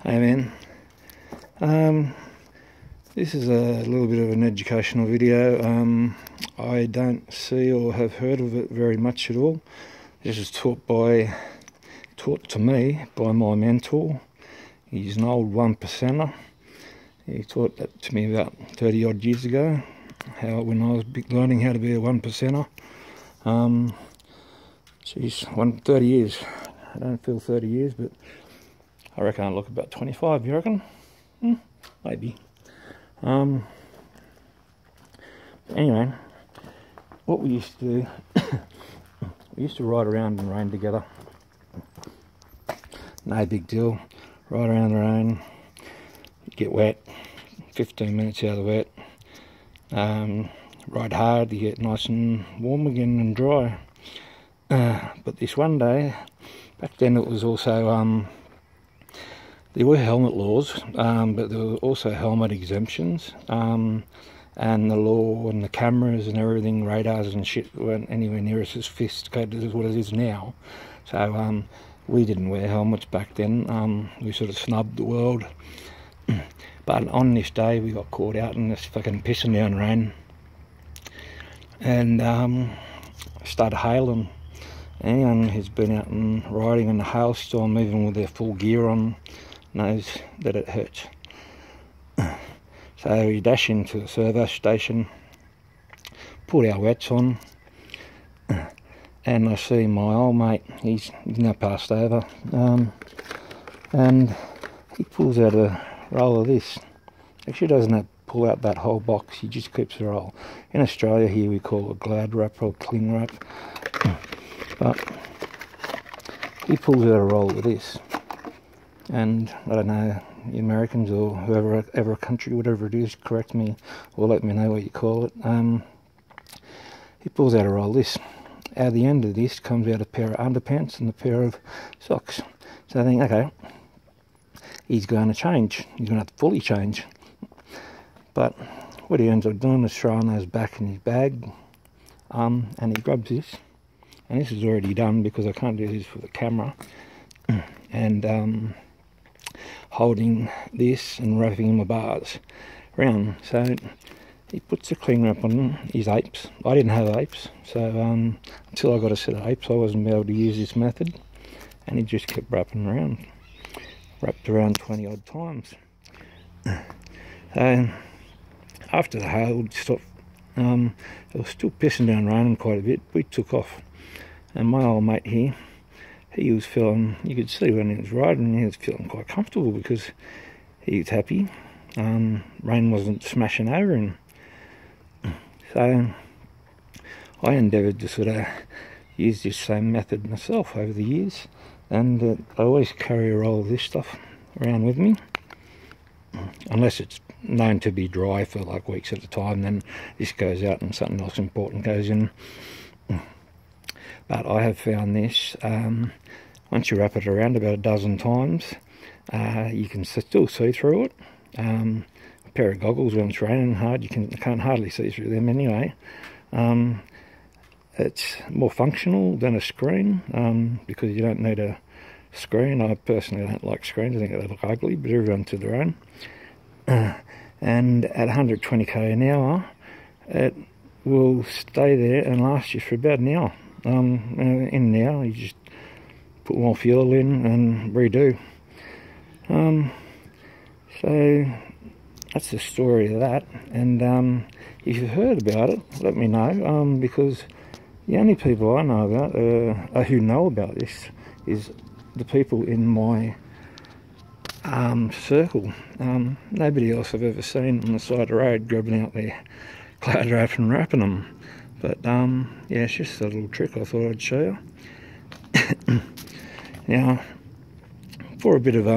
Hey man, this is a little bit of an educational video. I don't see or have heard of it very much at all. This was taught to me by my mentor. He's an old 1%er. He taught that to me about 30 odd years ago, when I was learning how to be a 1%er. Geez, 30 years. I don't feel 30 years, but I reckon I look about 25, you reckon? Maybe. Anyway, what we used to do, we used to ride around in the rain together. No big deal. Ride around the rain, get wet, 15 minutes out of the wet. Ride hard to get nice and warm again and dry. But this one day, back then it was also, there were helmet laws, but there were also helmet exemptions, and the law and the cameras and everything, radars and shit, weren't anywhere near as sophisticated as what it is now. So we didn't wear helmets back then. We sort of snubbed the world. But on this day we got caught out in this fucking pissing down rain, and started hailing. Anyone who's been out and riding in a hailstorm, even with their full gear on, knows that it hurts. So we dash into the service station, put our wets on, and I see my old mate. He's now passed over, and he pulls out a roll of this. Actually doesn't pull out that whole box, he just keeps a roll. In Australia here we call it glad wrap or cling wrap, but he pulls out a roll of this. And I don't know, the Americans or whoever country, whatever it is, correct me or let me know what you call it. He pulls out a roll of this. Out of the end of this comes out a pair of underpants and a pair of socks. So I think, okay, he's going to change. He's going to have to fully change. But what he ends up doing is throwing those back in his bag, and he grabs this. And this is already done because I can't do this with the camera. And holding this and wrapping him bars around. So he puts the cling wrap on his apes. I didn't have apes, so until I got a set of apes I wasn't able to use this method, and he just kept wrapping around. Wrapped around 20 odd times. After the hail stopped, it was still pissing down raining quite a bit. We took off, and my old mate here, he was feeling, you could see when he was riding, he was feeling quite comfortable because he was happy. Rain wasn't smashing over him. So I endeavoured to sort of use this same method myself over the years, and I always carry a roll of this stuff around with me. Unless it's known to be dry for like weeks at a time, then this goes out and something else important goes in. But I have found this, once you wrap it around about a dozen times, you can still see through it. A pair of goggles when it's raining hard, you can't hardly see through them anyway. It's more functional than a screen, because you don't need a screen. I personally don't like screens, I think they look ugly, but everyone to their own. And at 120k an hour, it will stay there and last you for about an hour. In an hour, you just put more fuel in and redo. So that's the story of that. And if you've heard about it, let me know, because the only people I know about, who know about this, is the people in my circle. Nobody else I've ever seen on the side of the road grabbing out their cloud wrap and wrapping them. But yeah, it's just a little trick I thought I'd show you. Now, for a bit of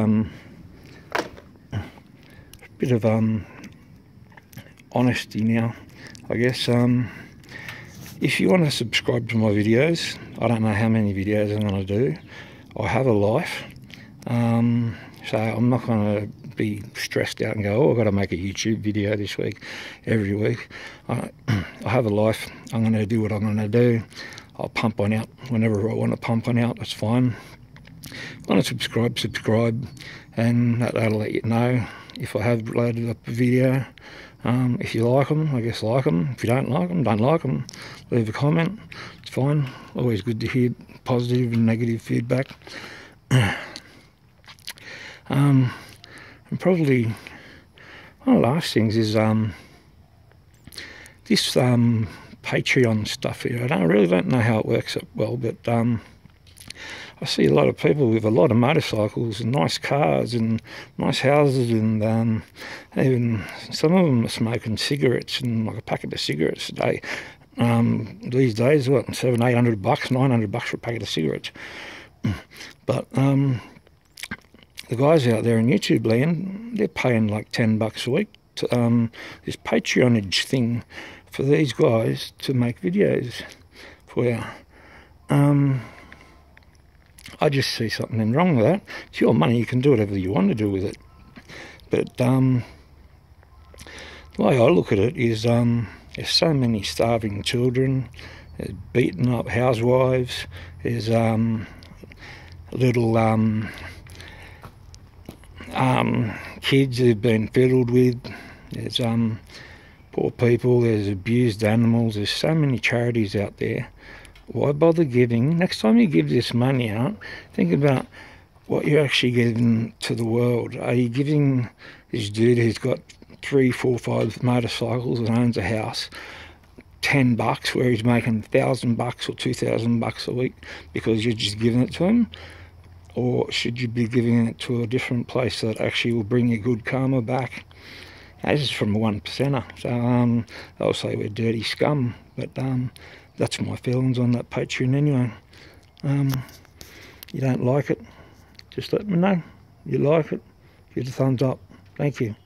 honesty now, I guess, if you want to subscribe to my videos, I don't know how many videos I'm going to do. I have a life, so I'm not going to be stressed out and go, oh, I've got to make a YouTube video this week, every week. I have a life. I'm going to do what I'm going to do. I'll pump one out whenever I want to pump one out, that's fine. want to subscribe, and that'll let you know if I have loaded up a video. If you like them, I guess like them. If you don't like them, don't like them. Leave a comment. It's fine. Always good to hear positive and negative feedback. And probably one of the last things is this Patreon stuff here. I really don't know how it works up well, but I see a lot of people with a lot of motorcycles and nice cars and nice houses, and even some of them are smoking cigarettes, and like a packet of cigarettes a day. These days, what, $700-800, $900 for a packet of cigarettes. But the guys out there in YouTube land, they're paying like $10 a week to this Patreonage thing for these guys to make videos for you. I just see something wrong with that. It's your money, you can do whatever you want to do with it. But the way I look at it is there's so many starving children, there's beaten up housewives, there's little kids who've been fiddled with, there's poor people, there's abused animals, there's so many charities out there. Why bother giving? Next time you give this money out, think about what you're actually giving to the world. Are you giving this dude who's got 3, 4, 5 motorcycles and owns a house $10 where he's making $1,000 or $2,000 a week because you're just giving it to him? Or should you be giving it to a different place that actually will bring you good karma back? This is from a 1%er, so they'll say we're dirty scum, but that's my feelings on that Patreon anyway. You don't like it, just let me know. You like it, give it a thumbs up. Thank you.